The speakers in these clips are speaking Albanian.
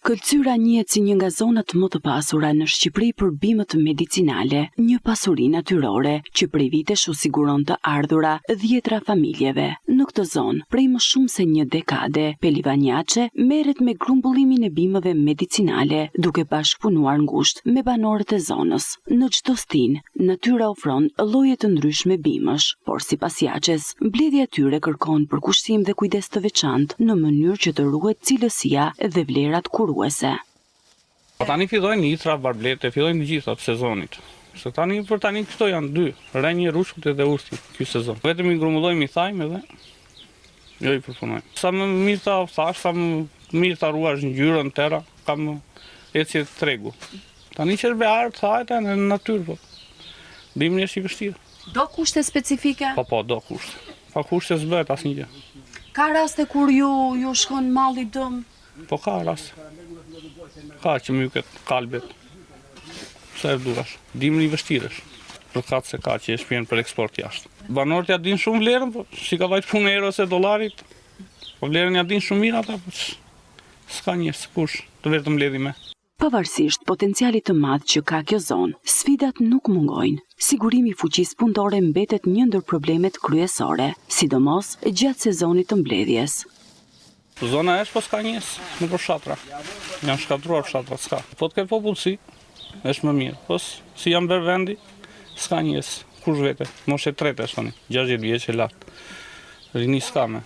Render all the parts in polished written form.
Këlqyra njihet si një nga zonat më të pasura në Shqipëri për bimët medicinale, një pasuri natyrore që prej vitesh u siguron të ardhura dhjetra familjeve. Në këtë zonë, prej më shumë se një dekade, Pelivanjaçe merret me grumbullimin e bimëve medicinale, duke bashkëpunuar ngushtë me banorët e zonës. Në çdo stin, natyra ofron lloje të ndryshme bimësh, por sipas Jaçes, mbledhja e tyre kërkon përkushtim dhe kujdes të veçantë në mënyrë që të ruhet cilësia dhe vlerat kuruese. Tani fillojnë nitra, barblete, fillojnë gjitha të sezonit. Se tani këto janë dy, rrenjë, rushkët dhe urthi ky sezon. Vetëm i grumullojmë i thajmë edhe jo i përpunojmë. Sa më mirë ta thash, sa më mirë ta ruash ngjyrën tëra, kam ecje tregu. Tani që është bear thahet në natyrë, po. Bimri është i vështirë. Do kushte specifike? Po, do kushte. Pa kushte s'bëhet asnjë gjë. Ka raste kur ju shkon malli dëm? Po ka raste. Ka që myket, kalbet. Sa e durash. Dimri i vështirë është. Përkat se ka që e shpjen për eksport jashtë. Banorët ja din shumë vlerën, po si ka vajt punë euros e dollarit. Po vlerën ja din shumë mirë ata, po s'ka njerëz kush të vetëm mbledhi me. Pavarësisht potencialit të madh që ka kjo zonë, sfidat nuk mungojnë. Sigurimi i fuqisë punëtore mbetet një ndër problemet kryesore, sidomos gjatë sezonit të mbledhjes. Zona është, po s'ka njerëz në përfshatra. Janë shkatruar fshatra, s'ka. Po të ke popullsi, është më mirë. Po si janë bërë vendi, s'ka njerëz. Kush vete? Moshe trete është tani, 60 vjeç e lart. Rini s'ka me.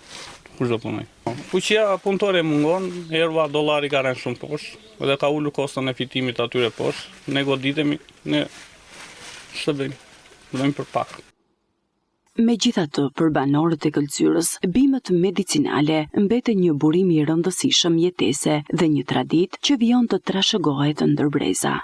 Kush do punoj? Fuqia punëtore mungon, erva dollari ka rënë shumë poshtë dhe ka ulur koston e fitimit atyre poshtë. Ne goditemi, ne ç'të bëjmë? Bëjmë për pak. Megjithatë, për banorët e Këlqyrës, bimët medicinale mbeten një burim i rëndësishëm jetese dhe një traditë që vijon të trashëgohet ndër breza.